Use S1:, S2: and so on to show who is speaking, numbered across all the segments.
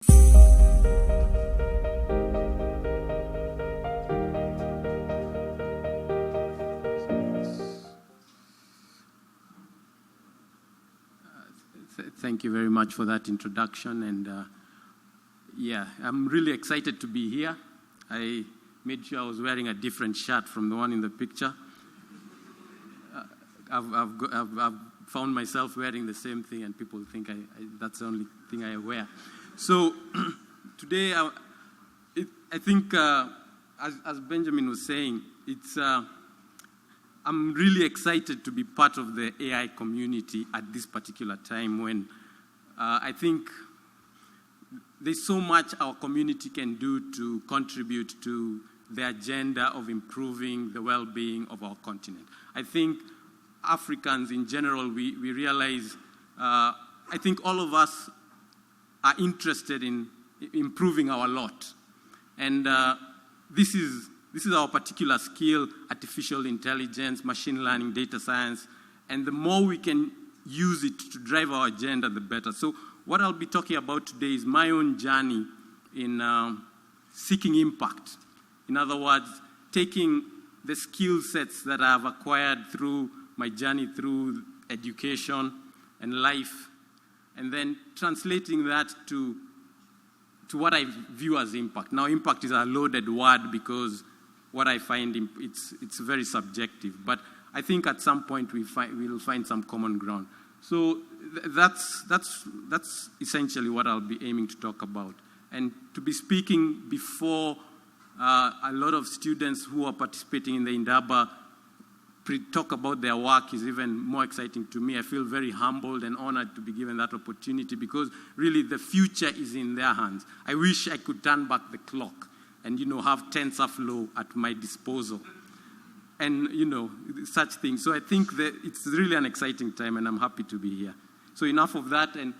S1: Thank you very much for that introduction. And yeah, I'm really excited to be here. I made sure I was wearing a different shirt from the one in the picture. I've found myself wearing the same thing, and people think that's the only thing I wear. So today, I think, as Benjamin was saying, I'm really excited to be part of the AI community at this particular time when I think there's so much our community can do to contribute to the agenda of improving the well-being of our continent. I think Africans in general, we realize, I think all of us are interested in improving our lot. And this is our particular skill: artificial intelligence, machine learning, data science. And the more we can use it to drive our agenda, the better. So what I'll be talking about today is my own journey in seeking impact. In other words, taking the skill sets that I've acquired through my journey through education and life, and then translating that to what I view as impact. Now, impact is a loaded word because what I find, it's very subjective. But I think at some point we'll find some common ground. So that's essentially what I'll be aiming to talk about. And to be speaking before a lot of students who are participating in the Indaba talk about their work is even more exciting to me. I feel very humbled and honored to be given that opportunity because really the future is in their hands. I wish I could turn back the clock and, have TensorFlow at my disposal and, such things. So I think that it's really an exciting time, and I'm happy to be here. So enough of that. And,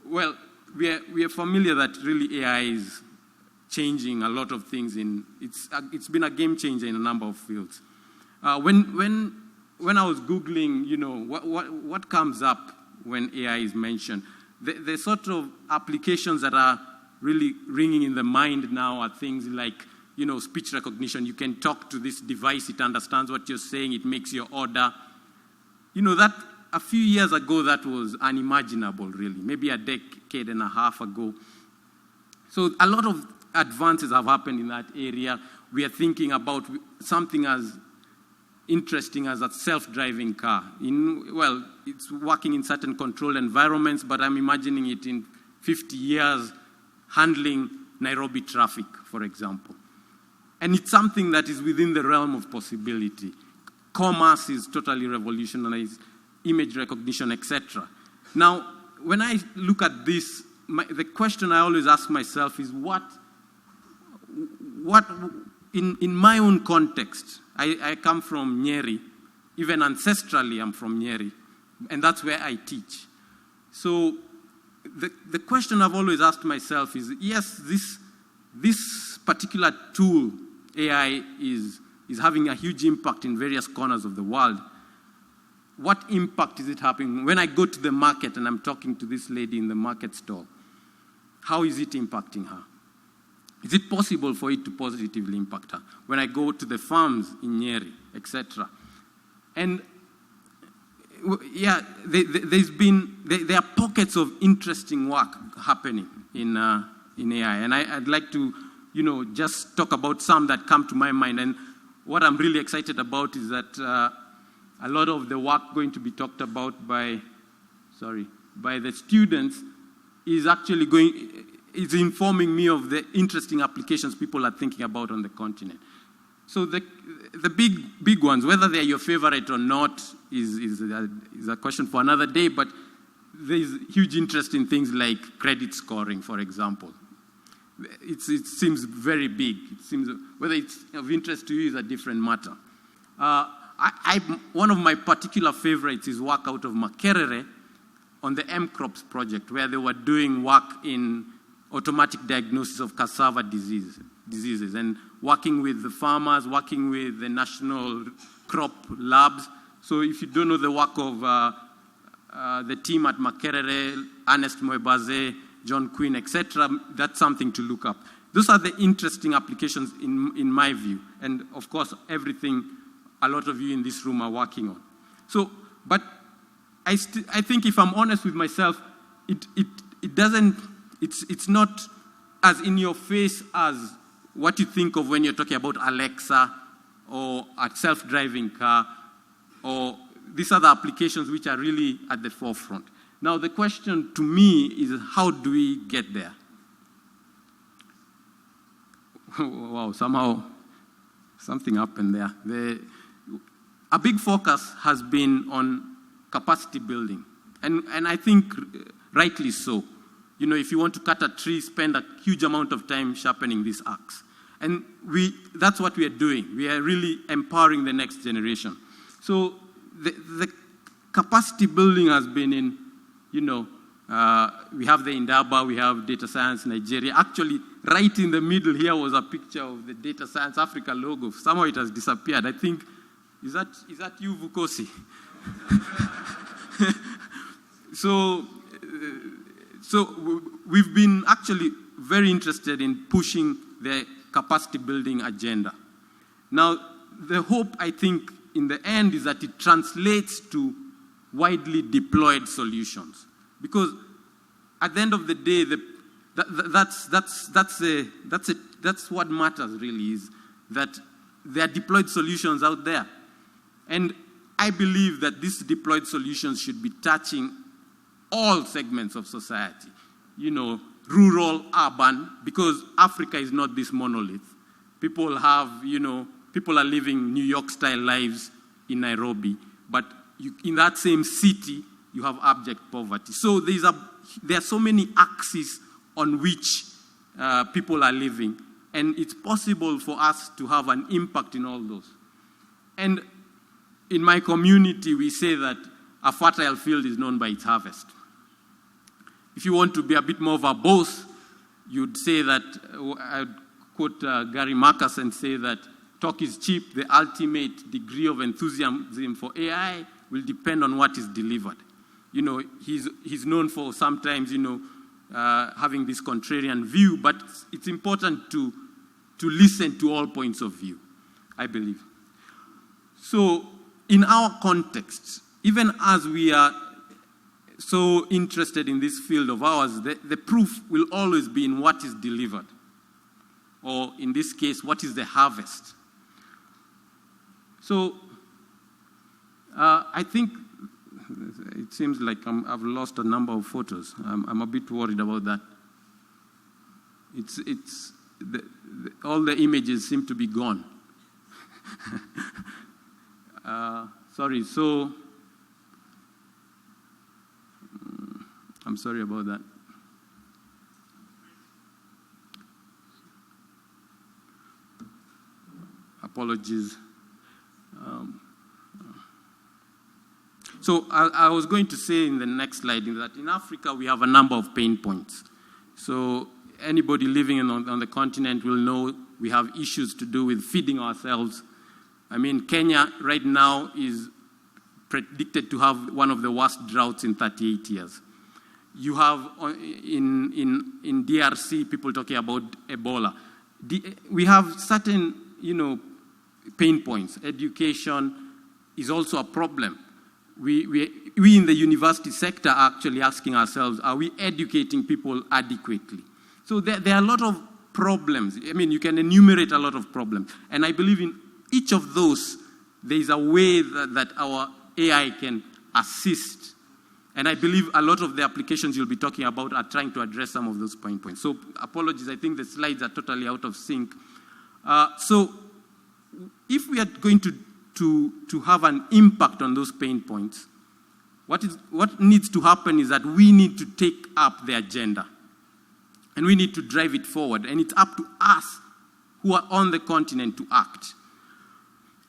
S1: well, we are familiar that really AI is changing a lot of things. It's been a game changer in a number of fields. When I was Googling, what comes up when AI is mentioned, the sort of applications that are really ringing in the mind now are things like, speech recognition. You can talk to this device, it understands what you're saying, it makes your order. That a few years ago, that was unimaginable, really, maybe a decade and a half ago. So a lot of advances have happened in that area. We are thinking about something as interesting as a self-driving car. It's working in certain controlled environments, but I'm imagining it in 50 years handling Nairobi traffic, for example. And it's something that is within the realm of possibility. Commerce is totally revolutionized, image recognition, etc. Now, when I look at this, the question I always ask myself is what in my own context, I come from Nyeri, even ancestrally I'm from Nyeri, and that's where I teach. So the question I've always asked myself is, yes, this particular tool, AI, is having a huge impact in various corners of the world. What impact is it having? When I go to the market and I'm talking to this lady in the market stall, how is it impacting her? Is it possible for it to positively impact her? When I go to the farms in Nyeri, etc. And yeah, there are pockets of interesting work happening in AI, and I'd like to, just talk about some that come to my mind. And what I'm really excited about is that a lot of the work going to be talked about by the students is actually is informing me of the interesting applications people are thinking about on the continent. So the big ones, whether they're your favorite or not, is a question for another day, but there's huge interest in things like credit scoring, for example. It seems very big. It seems whether it's of interest to you is a different matter. One of my particular favorites is work out of Makerere on the M-Crops project, where they were doing work in automatic diagnosis of cassava diseases and working with the farmers, working with the national crop labs. So if you don't know the work of the team at Makerere, Ernest Mwebaze, John Quinn, etc. That's something to look up. Those are the interesting applications in my view. And of course, everything a lot of you in this room are working on. So, but I think if I'm honest with myself, it's not as in your face as what you think of when you're talking about Alexa or a self-driving car, or these are the applications which are really at the forefront. Now, the question to me is, how do we get there? Wow, somehow something happened there. A big focus has been on capacity building, and I think rightly so. You know, if you want to cut a tree, spend a huge amount of time sharpening this axe. And that's what we are doing. We are really empowering the next generation. So the capacity building has been in, you know, we have the Indaba, we have Data Science Nigeria. Actually, right in the middle here was a picture of the Data Science Africa logo. Somehow it has disappeared. I think, is that you, Vukosi? So we've been actually very interested in pushing the capacity building agenda. Now, the hope, I think, in the end is that it translates to widely deployed solutions. Because at the end of the day, that's what matters really, is that there are deployed solutions out there. And I believe that these deployed solutions should be touching all segments of society, you know, rural, urban, because Africa is not this monolith. People are living New York-style lives in Nairobi, but in that same city, you have abject poverty. So there are so many axes on which people are living, and it's possible for us to have an impact in all those. And in my community, we say that a fertile field is known by its harvest. If you want to be a bit more verbose, you'd say that, I'd quote Gary Marcus and say that talk is cheap. The ultimate degree of enthusiasm for AI will depend on what is delivered. You know, he's known for sometimes, you know, having this contrarian view, but it's important to listen to all points of view, I believe. So in our context, even as we are so interested in this field of ours, the proof will always be in what is delivered, or in this case, what is the harvest. So I think it seems like I've lost a number of photos. I'm a bit worried about that. All the images seem to be gone. Sorry, so I'm sorry about that. Apologies. So I was going to say in the next slide that in Africa we have a number of pain points. So anybody living on the continent will know we have issues to do with feeding ourselves. I mean, Kenya right now is predicted to have one of the worst droughts in 38 years. You have in DRC people talking about Ebola. We have certain, you know, pain points. Education is also a problem. We in the university sector are actually asking ourselves, are we educating people adequately? So there are a lot of problems. I mean, you can enumerate a lot of problems. And I believe in each of those, there is a way that our AI can assist. And I believe a lot of the applications you'll be talking about are trying to address some of those pain points. So apologies, I think the slides are totally out of sync. So if we are going to have an impact on those pain points, what needs to happen is that we need to take up the agenda. And we need to drive it forward. And it's up to us who are on the continent to act.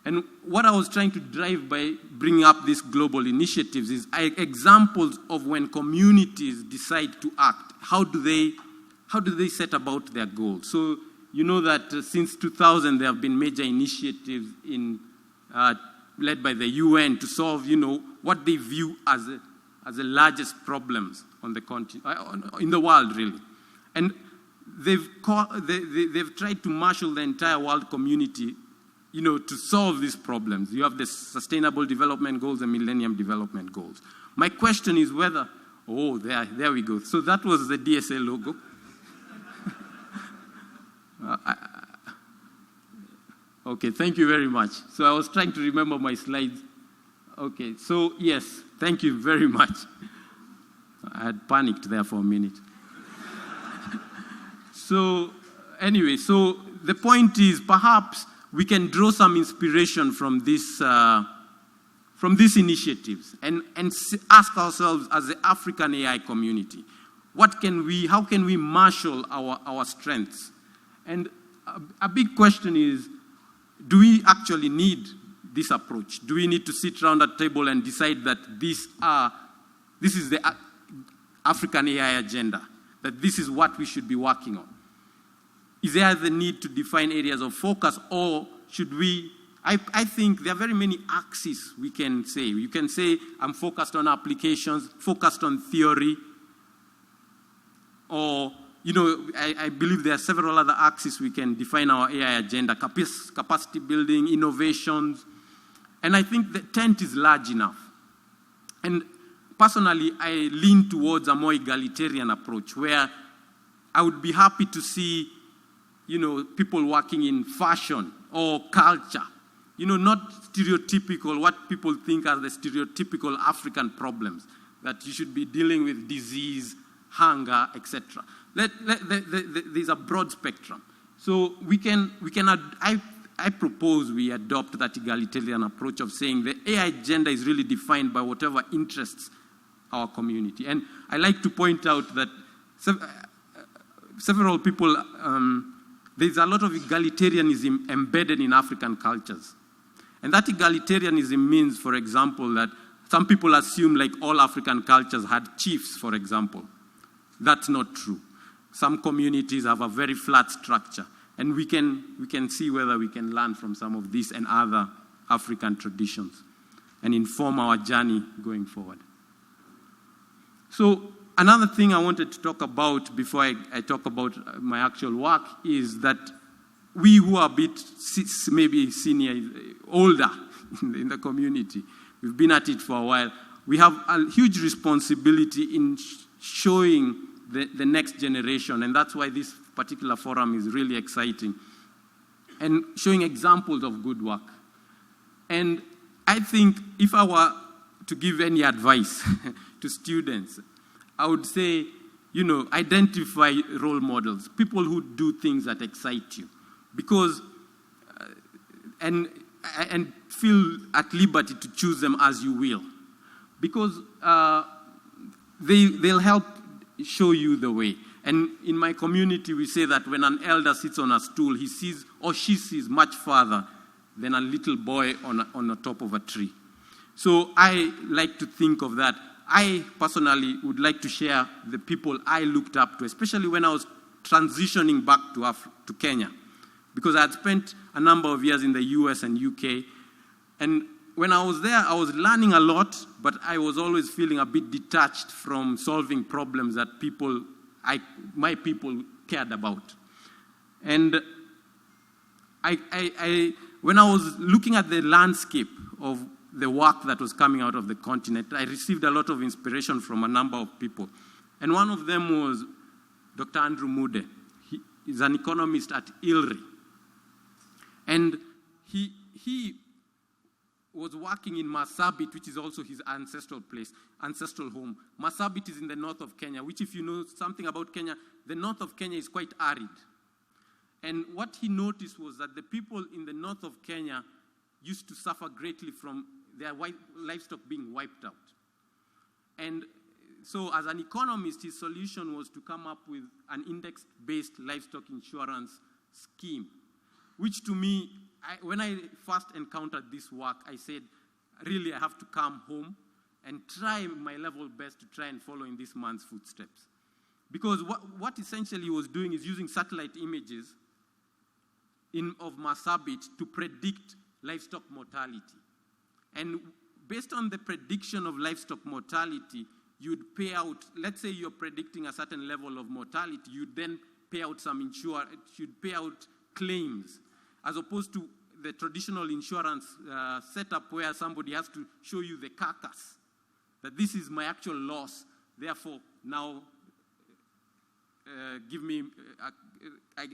S1: And what I was trying to drive by bringing up these global initiatives is examples of when communities decide to act. How do they set about their goals? So you know that since 2000 there have been major initiatives led by the UN to solve, you know, what they view as the largest problems on the continent, in the world, really. And they've tried to marshal the entire world community, to solve these problems. You have the Sustainable Development Goals and Millennium Development Goals. My question is whether, there we go. So that was the DSA logo. Okay, thank you very much. So I was trying to remember my slides. Okay, so yes, thank you very much. I had panicked there for a minute. So anyway, so the point is perhaps we can draw some inspiration from these initiatives and ask ourselves as the African AI community, how can we marshal our strengths? And a big question is, do we actually need this approach? Do we need to sit around a table and decide that this is the African AI agenda, that this is what we should be working on? Is there the need to define areas of focus, or should we? I think there are very many axes we can say. You can say, I'm focused on applications, focused on theory, or, I believe there are several other axes we can define our AI agenda: capacity building, innovations. And I think the tent is large enough. And personally, I lean towards a more egalitarian approach, where I would be happy to see, people working in fashion or culture, not stereotypical, what people think are the stereotypical African problems, that you should be dealing with disease, hunger, etc. There's a broad spectrum. So I propose we adopt that egalitarian approach of saying the AI agenda is really defined by whatever interests our community. And I like to point out that several people, there's a lot of egalitarianism embedded in African cultures. And that egalitarianism means, for example, that some people assume like all African cultures had chiefs, for example. That's not true. Some communities have a very flat structure. And we can see whether we can learn from some of these and other African traditions and inform our journey going forward. So another thing I wanted to talk about before I talk about my actual work is that we who are a bit maybe senior, older in the community, we've been at it for a while, we have a huge responsibility in showing the next generation, and that's why this particular forum is really exciting, and showing examples of good work. And I think if I were to give any advice to students, I would say, identify role models, people who do things that excite you, because, and feel at liberty to choose them as you will, because they'll help show you the way. And in my community, we say that when an elder sits on a stool, he sees or she sees much farther than a little boy on the top of a tree. So I like to think of that. I personally would like to share the people I looked up to, especially when I was transitioning back to Kenya, because I had spent a number of years in the US and UK. And when I was there, I was learning a lot, but I was always feeling a bit detached from solving problems that my people cared about. And when I was looking at the landscape of the work that was coming out of the continent, I received a lot of inspiration from a number of people. And one of them was Dr. Andrew Mude. He is an economist at ILRI. And he was working in Marsabit, which is also his ancestral home. Marsabit is in the north of Kenya, which, if you know something about Kenya, the north of Kenya is quite arid. And what he noticed was that the people in the north of Kenya used to suffer greatly from their livestock being wiped out. And so as an economist, his solution was to come up with an index-based livestock insurance scheme, which to me, when I first encountered this work, I said, really, I have to come home and try my level best to try and follow in this man's footsteps. Because what essentially he was doing is using satellite images of Marsabit to predict livestock mortality. And based on the prediction of livestock mortality, you'd pay out, let's say you're predicting a certain level of mortality, you'd then pay out some insurance, you'd pay out claims, as opposed to the traditional insurance setup where somebody has to show you the carcass, that this is my actual loss, therefore now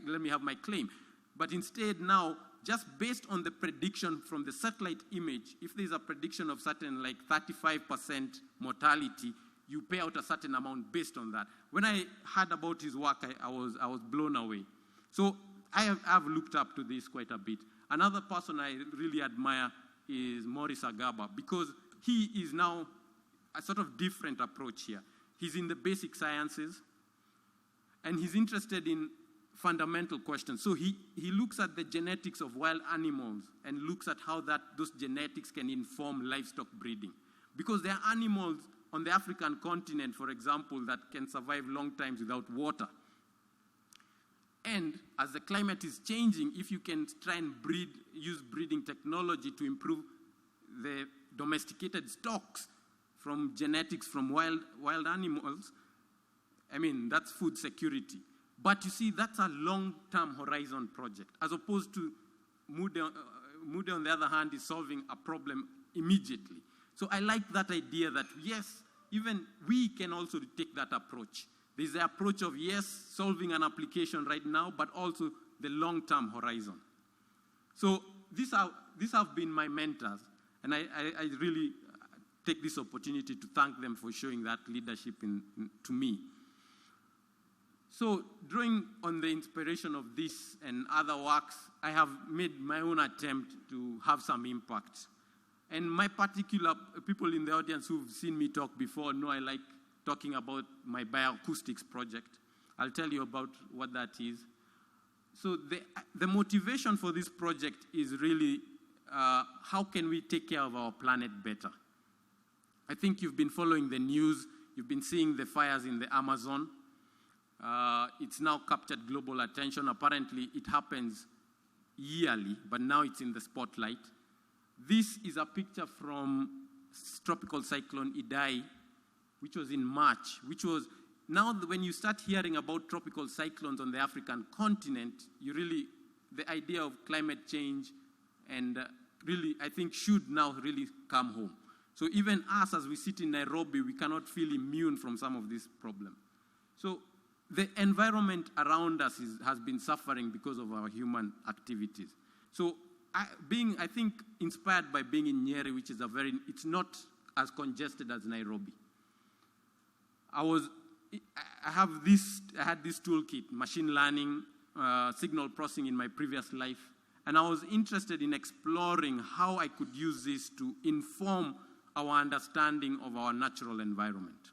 S1: let me have my claim. But instead now, just based on the prediction from the satellite image, if there's a prediction of certain like 35% mortality, you pay out a certain amount based on that. When I heard about his work, I was blown away. So I've looked up to this quite a bit. Another person I really admire is Maurice Agaba, because he is now a sort of different approach here. He's in the basic sciences, and he's interested in fundamental questions. So he looks at the genetics of wild animals and looks at how those genetics can inform livestock breeding. Because there are animals on the African continent, for example, that can survive long times without water. And as the climate is changing, if you can try and use breeding technology to improve the domesticated stocks from genetics from wild animals, I mean, that's food security. But you see, that's a long-term horizon project, as opposed to Moody, on the other hand, is solving a problem immediately. So I like that idea that, yes, even we can also take that approach. There's the approach of, yes, solving an application right now, but also the long-term horizon. So these have been my mentors, and I really take this opportunity to thank them for showing that leadership to me. So drawing on the inspiration of this and other works, I have made my own attempt to have some impact. And my particular people in the audience who've seen me talk before know I like talking about my bioacoustics project. I'll tell you about what that is. So the motivation for this project is really how can we take care of our planet better? I think you've been following the news. You've been seeing the fires in the Amazon. It's now captured global attention. Apparently, it happens yearly, but now it's in the spotlight. This is a picture from tropical cyclone Idai, which was in March, which was, now when you start hearing about tropical cyclones on the African continent, the idea of climate change and really, I think, should now really come home. So even us, as we sit in Nairobi, we cannot feel immune from some of these problems. So the environment around us has been suffering because of our human activities. So I think, inspired by being in Nyeri, which is it's not as congested as Nairobi. I had this toolkit, machine learning, signal processing in my previous life, and I was interested in exploring how I could use this to inform our understanding of our natural environment.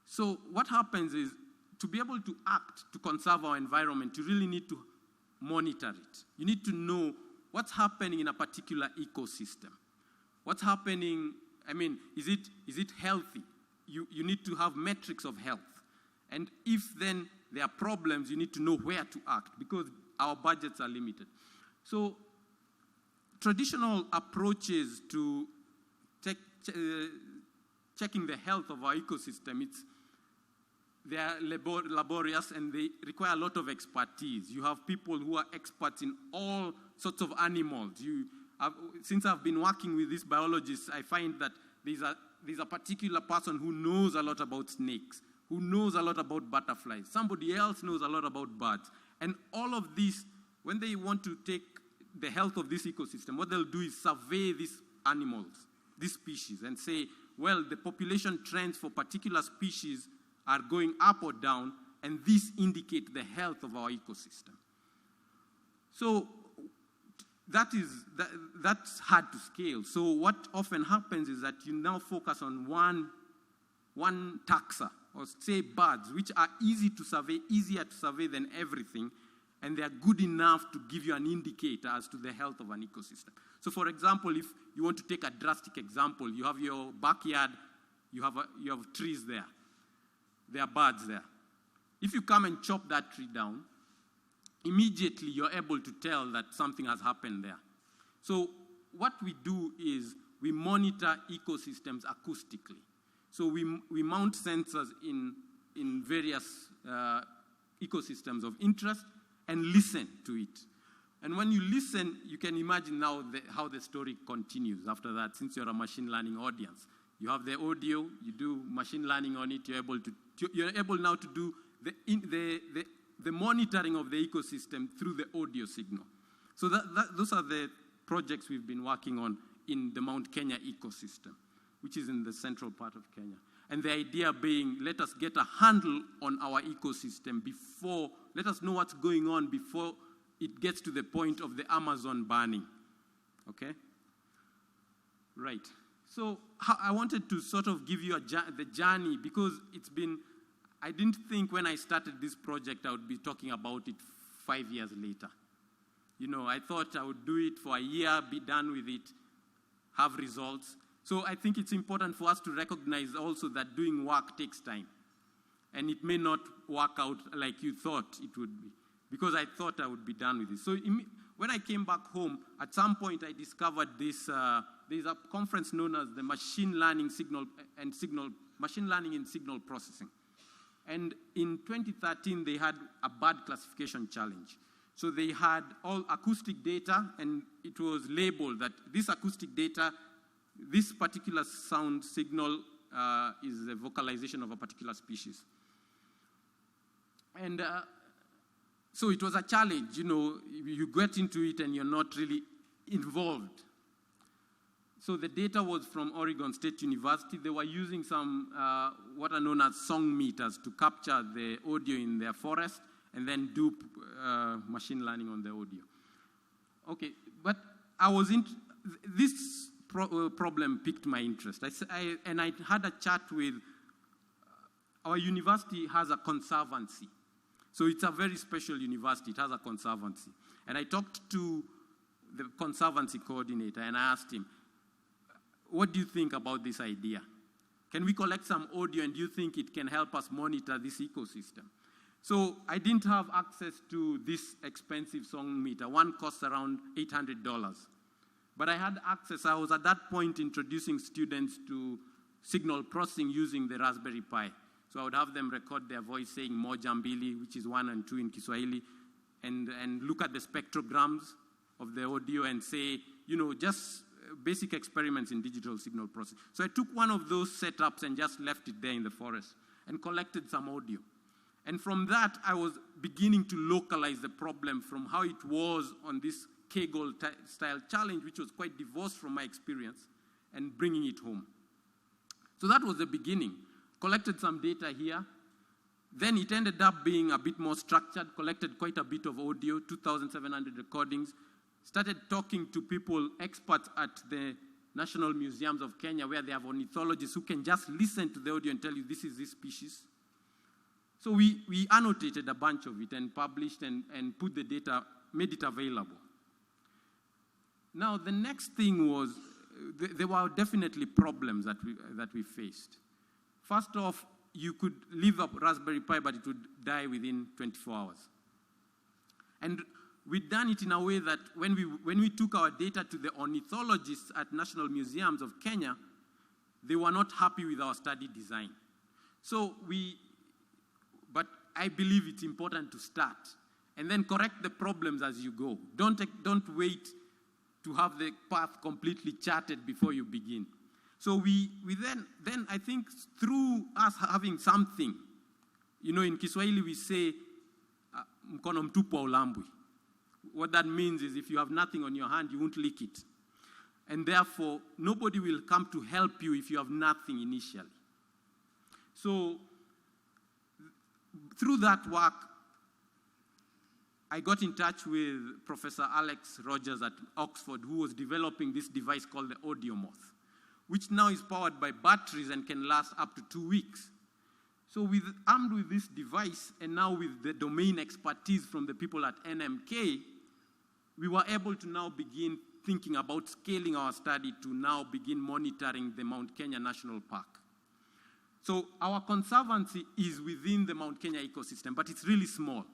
S1: So what happens is, to be able to act to conserve our environment, you really need to monitor it. You need to know what's happening in a particular ecosystem. What's happening, I mean, is it healthy? You need to have metrics of health. And if then there are problems, you need to know where to act because our budgets are limited. So traditional approaches to checking the health of our ecosystem, they are laborious and they require a lot of expertise. You have people who are experts in all sorts of animals. Since I've been working with these biologists, I find that there's a particular person who knows a lot about snakes, who knows a lot about butterflies. Somebody else knows a lot about birds. And all of these, when they want to take the health of this ecosystem, what they'll do is survey these animals, these species, and say, well, the population trends for particular species are going up or down, and these indicate the health of our ecosystem. So that's hard to scale. So what often happens is that you now focus on one taxa, or say birds, which are easier to survey than everything, and they are good enough to give you an indicator as to the health of an ecosystem. So for example, if you want to take a drastic example, you have your backyard, you have trees there. There are birds there. If you come and chop that tree down, immediately you're able to tell that something has happened there. So what we do is we monitor ecosystems acoustically. So we mount sensors in various ecosystems of interest and listen to it. And when you listen, you can imagine now how the story continues after that, since you're a machine learning audience. You have the audio, you do machine learning on it, you're able now to do the monitoring of the ecosystem through the audio signal. So those are the projects we've been working on in the Mount Kenya ecosystem, which is in the central part of Kenya. And the idea being, let us get a handle on our ecosystem let us know what's going on before it gets to the point of the Amazon burning, okay? Right. So I wanted to sort of give you the journey, because I didn't think when I started this project I would be talking about it 5 years later. You know, I thought I would do it for a year, be done with it, have results. So I think it's important for us to recognize also that doing work takes time. And it may not work out like you thought it would be, because I thought I would be done with it. So when I came back home, at some point I discovered this, there's a conference known as the Machine Learning in Signal Processing. And in 2013, they had a bird classification challenge. So they had all acoustic data, and it was labeled that this acoustic data, this particular sound signal is the vocalization of a particular species. And so it was a challenge, you know, you get into it and you're not really involved. So the data was from Oregon State University. They were using some what are known as song meters to capture the audio in their forest and then do machine learning on the audio. Okay, but this problem piqued my interest. And I had a chat with, our university has a conservancy. So it's a very special university. It has a conservancy. And I talked to the conservancy coordinator and I asked him, what do you think about this idea? Can we collect some audio, and do you think it can help us monitor this ecosystem? So I didn't have access to this expensive song meter. One costs around $800. But I had access. I was at that point introducing students to signal processing using the Raspberry Pi. So I would have them record their voice saying moja mbili, which is 1 and 2 in Kiswahili, and look at the spectrograms of the audio and say, you know, just basic experiments in digital signal processing. So I took one of those setups and just left it there in the forest and collected some audio. And from that, I was beginning to localize the problem from how it was on this Kaggle-style challenge, which was quite divorced from my experience, and bringing it home. So that was the beginning. Collected some data here. Then it ended up being a bit more structured, collected quite a bit of audio, 2,700 recordings, started talking to people, experts at the National Museums of Kenya, where they have ornithologists who can just listen to the audio and tell you this is this species. So we annotated a bunch of it and published and put the data, made it available. Now, the next thing was, there were definitely problems that we faced. First off, you could leave a Raspberry Pi, but it would die within 24 hours. And we'd done it in a way that when we took our data to the ornithologists at National Museums of Kenya, they were not happy with our study design. So but I believe it's important to start and then correct the problems as you go. Don't wait to have the path completely charted before you begin. So we then I think through us having something, you know, in Kiswahili we say, mkono mtupu haulambwi. What that means is if you have nothing on your hand, you won't lick it. And therefore, nobody will come to help you if you have nothing initially. So through that work, I got in touch with Professor Alex Rogers at Oxford, who was developing this device called the Audiomoth, which now is powered by batteries and can last up to 2 weeks. So armed with this device, and now with the domain expertise from the people at NMK, we were able to now begin thinking about scaling our study to now begin monitoring the Mount Kenya National Park. So our conservancy is within the Mount Kenya ecosystem, but it's really small.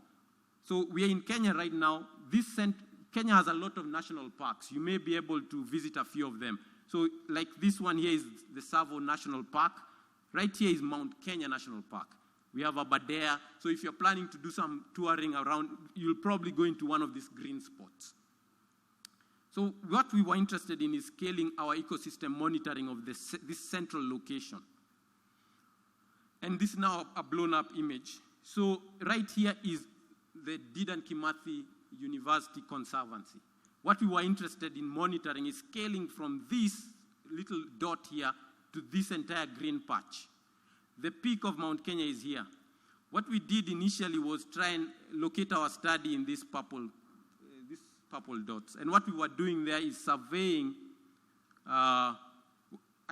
S1: So we are in Kenya right now. Kenya has a lot of national parks. You may be able to visit a few of them. So like this one here is the Tsavo National Park. Right here is Mount Kenya National Park. We have Aberdare. So if you're planning to do some touring around, you'll probably go into one of these green spots. So what we were interested in is scaling our ecosystem monitoring of this central location. And this is now a blown up image. So right here is the Dedan Kimathi University Conservancy. What we were interested in monitoring is scaling from this little dot here to this entire green patch. The peak of Mount Kenya is here. What we did initially was try and locate our study in these purple dots. And what we were doing there is surveying. I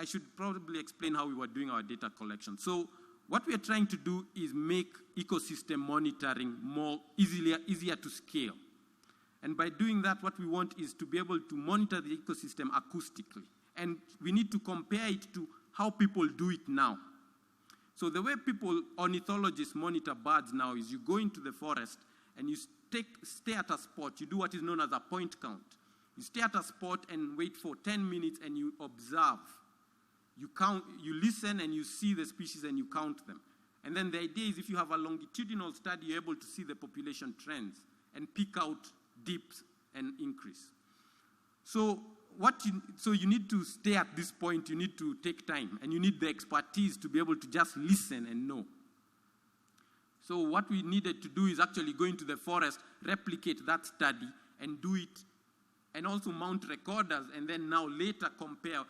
S1: should probably explain how we were doing our data collection. So what we are trying to do is make ecosystem monitoring more easier to scale. And by doing that, what we want is to be able to monitor the ecosystem acoustically. And we need to compare it to how people do it now. So the way ornithologists monitor birds now is you go into the forest and you stay at a spot. You do what is known as a point count. You stay at a spot and wait for 10 minutes and you observe. You count, you listen and you see the species and you count them. And then the idea is if you have a longitudinal study, you're able to see the population trends and pick out dips and increase. So you need to stay at this point, you need to take time, and you need the expertise to be able to just listen and know. So what we needed to do is actually go into the forest, replicate that study, and do it, and also mount recorders, and then now later compare,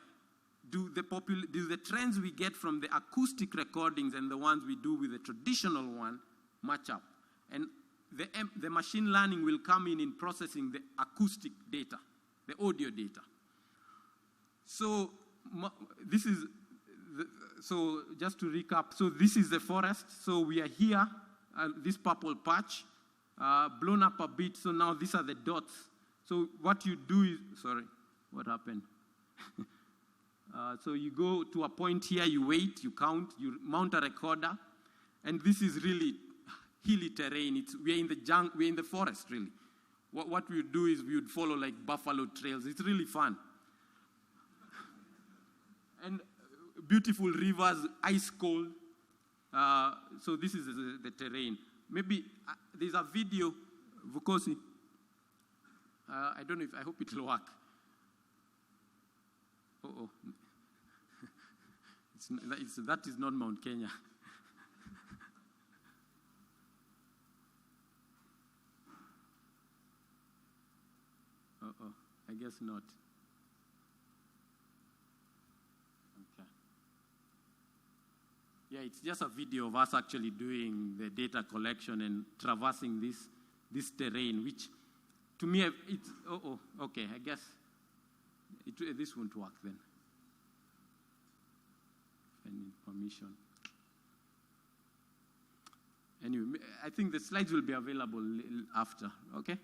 S1: do the trends we get from the acoustic recordings and the ones we do with the traditional one match up. And the machine learning will come in processing the acoustic data, the audio data. So so just to recap, so this is the forest. So we are here, this purple patch, blown up a bit. So now these are the dots. So what you do is, sorry, what happened? So you go to a point here, you wait, you count, you mount a recorder, and this is really hilly terrain. We're in the forest, really. What we would do is we would follow like buffalo trails. It's really fun. And beautiful rivers, ice cold. So this is the terrain. Maybe there's a video, Vukosi. I don't know I hope it will work. Uh-oh. That is not Mount Kenya. Uh-oh, I guess not. Okay. Yeah, it's just a video of us actually doing the data collection and traversing this terrain, which to me, it's, okay, I guess this won't work then. If I need permission. Anyway, I think the slides will be available after, okay?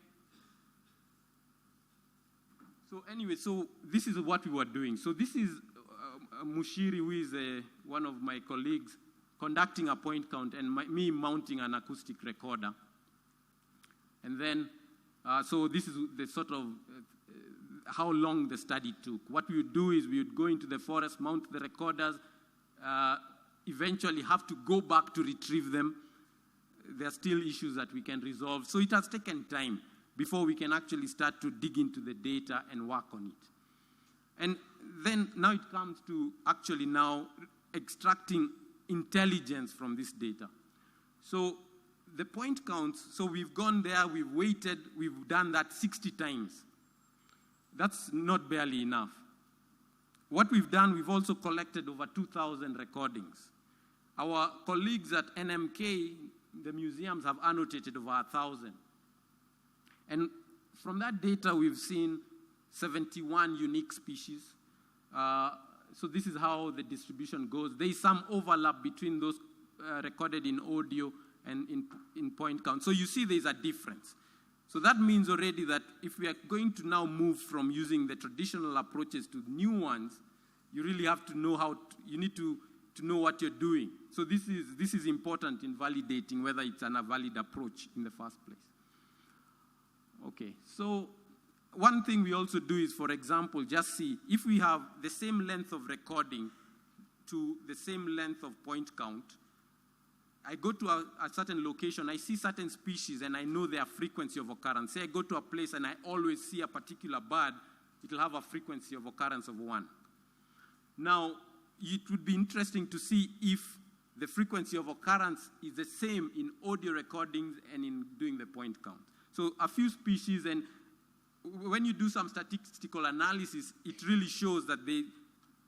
S1: So anyway, so this is what we were doing. So this is Mushiri, who is one of my colleagues, conducting a point count and me mounting an acoustic recorder. And then, so this is the sort of how long the study took. What we would do is we would go into the forest, mount the recorders, eventually have to go back to retrieve them. There are still issues that we can resolve. So it has taken time before we can actually start to dig into the data and work on it. And then now it comes to actually now extracting intelligence from this data. So the point counts, so we've gone there, we've waited, we've done that 60 times. That's not barely enough. What we've done, we've also collected over 2,000 recordings. Our colleagues at NMK, the museums, have annotated over 1,000. And from that data, we've seen 71 unique species. So this is how the distribution goes. There is some overlap between those recorded in audio and in point count. So you see there's a difference. So that means already that if we are going to now move from using the traditional approaches to new ones, you really have to know you need to know what you're doing. So this is important in validating whether it's a valid approach in the first place. Okay, so one thing we also do is, for example, just see if we have the same length of recording, to the same length of point count. I go to a certain location, I see certain species, and I know their frequency of occurrence. Say I go to a place and I always see a particular bird, it will have a frequency of occurrence of 1. Now, it would be interesting to see if the frequency of occurrence is the same in audio recordings and in doing the point count. So a few species, and when you do some statistical analysis, it really shows that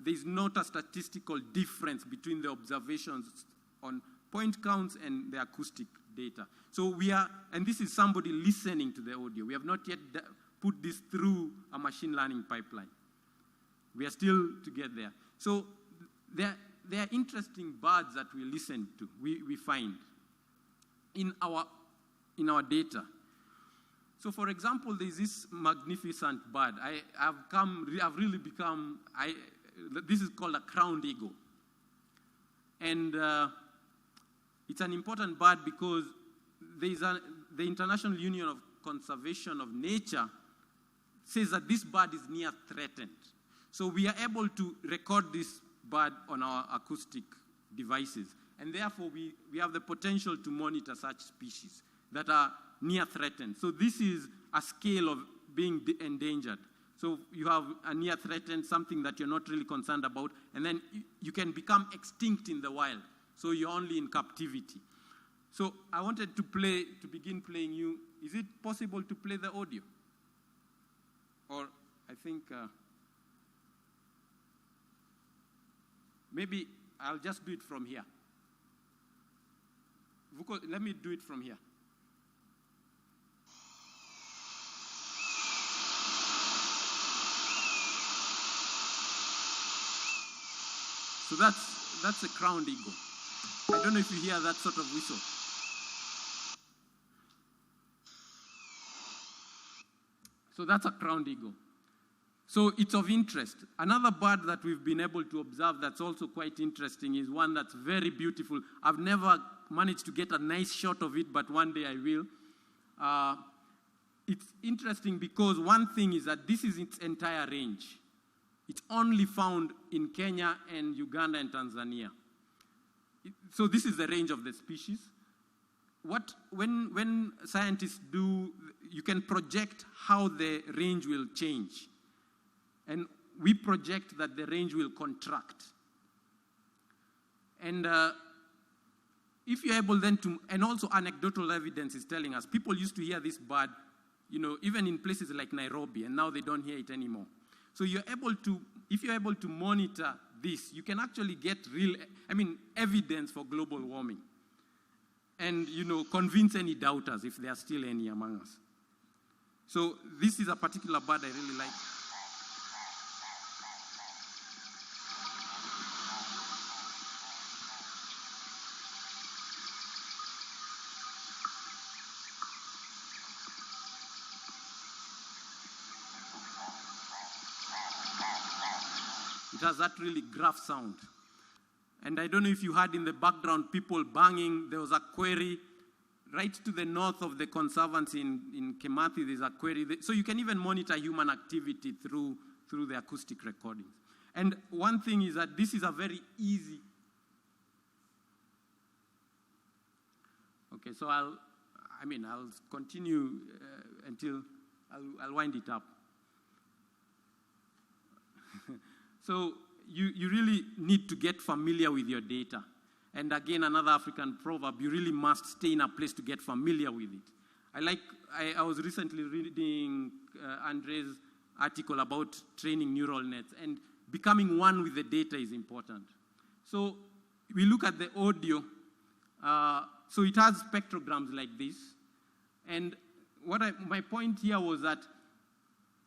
S1: there's not a statistical difference between the observations on point counts and the acoustic data. So we are, and this is somebody listening to the audio. We have not yet put this through a machine learning pipeline. We are still to get there. So there are interesting birds that we listen to, we find in our data. So for example, there's this magnificent bird. I've really become, this is called a crowned eagle. And it's an important bird because the International Union of Conservation of Nature says that this bird is near threatened. So we are able to record this bird on our acoustic devices. And therefore, we have the potential to monitor such species that are near threatened. So this is a scale of being endangered. So you have a near threatened, something that you're not really concerned about, and then you can become extinct in the wild. So you're only in captivity. So I wanted to begin playing you. Is it possible to play the audio? Or I think maybe I'll just do it from here. Let me do it from here. So that's a crowned eagle. I don't know if you hear that sort of whistle. So that's a crowned eagle. So it's of interest. Another bird that we've been able to observe that's also quite interesting is one that's very beautiful. I've never managed to get a nice shot of it, but one day I will. It's interesting because one thing is that this is its entire range. It's only found in Kenya and Uganda and Tanzania. So this is the range of the species. When scientists do, you can project how the range will change. And we project that the range will contract. And if you're able then to, and also anecdotal evidence is telling us, people used to hear this bird, even in places like Nairobi, and now they don't hear it anymore. So you're able to, if you're able to monitor this, you can actually get evidence for global warming. And, convince any doubters if there are still any among us. So this is a particular bird I really like. It has that really gruff sound. And I don't know if you heard in the background people banging. There was a quarry right to the north of the conservancy in Kimathi. There's a quarry. So you can even monitor human activity through the acoustic recordings. And one thing is that this is a very easy. Okay, so I'll continue until I'll wind it up. So you really need to get familiar with your data. And again, another African proverb, you really must stay in a place to get familiar with it. I was recently reading Andre's article about training neural nets, and becoming one with the data is important. So we look at the audio. So it has spectrograms like this. And my point here was that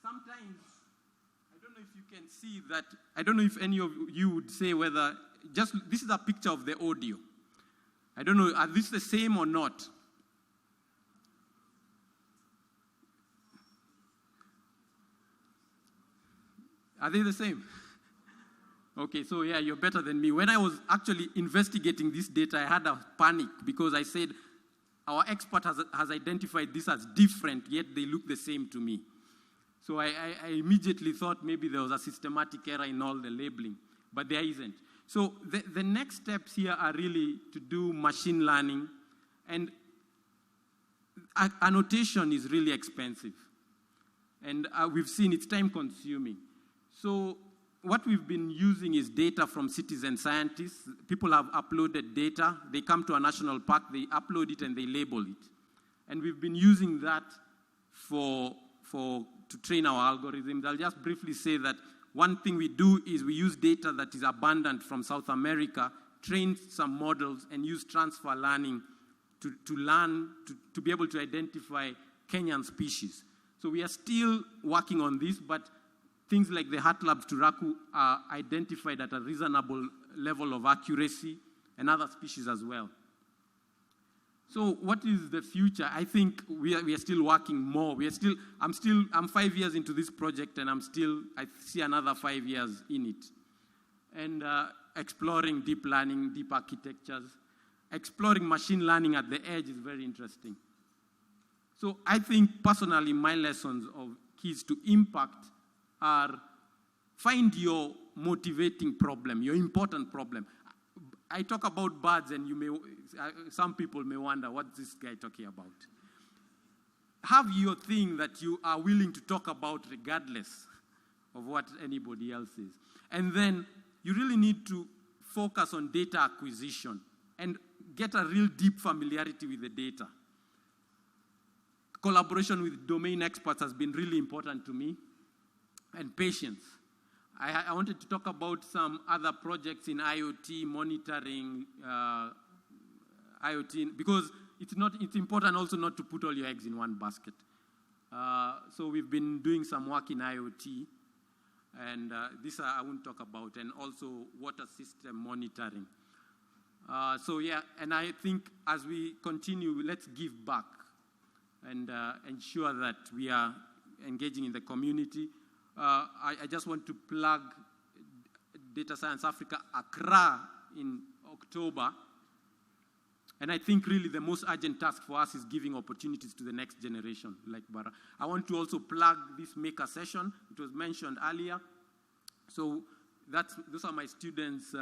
S1: sometimes, if you can see that, I don't know if any of you would say whether, this is a picture of the audio. I don't know, are these the same or not? Are they the same? Okay, so yeah, you're better than me. When I was actually investigating this data, I had a panic because I said, our expert has identified this as different, yet they look the same to me. So I immediately thought maybe there was a systematic error in all the labeling, but there isn't. So the next steps here are really to do machine learning, and annotation is really expensive. And we've seen it's time consuming. So what we've been using is data from citizen scientists. People have uploaded data. They come to a national park, they upload it, and they label it. And we've been using that to train our algorithms. I'll just briefly say that one thing we do is we use data that is abundant from South America, train some models, and use transfer learning to be able to identify Kenyan species. So we are still working on this, but things like the Hatlab's turaku are identified at a reasonable level of accuracy, and other species as well. So what is the future? I think we are still working more. I'm 5 years into this project, and I see another 5 years in it. And exploring deep learning, deep architectures, exploring machine learning at the edge is very interesting. So I think personally my lessons of Keys to Impact are find your motivating problem, your important problem. I talk about birds, and some people may wonder, what's this guy talking about? Have your thing that you are willing to talk about regardless of what anybody else is. And then you really need to focus on data acquisition and get a real deep familiarity with the data. Collaboration with domain experts has been really important to me, and patience. I wanted to talk about some other projects in IoT, monitoring IoT, because it's important also not to put all your eggs in one basket. So we've been doing some work in IoT, and this I won't talk about, and also water system monitoring. So yeah, and I think as we continue, let's give back and ensure that we are engaging in the community. I just want to plug Data Science Africa Accra in October. And I think really the most urgent task for us is giving opportunities to the next generation, like Bara. I want to also plug this maker session. It was mentioned earlier. So those are my students,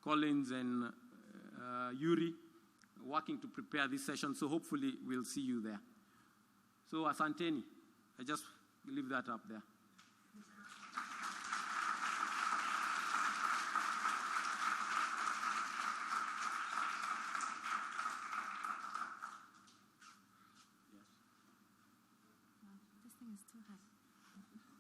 S1: Collins and Yuri, working to prepare this session. So hopefully we'll see you there. So asanteni. I just leave that up there.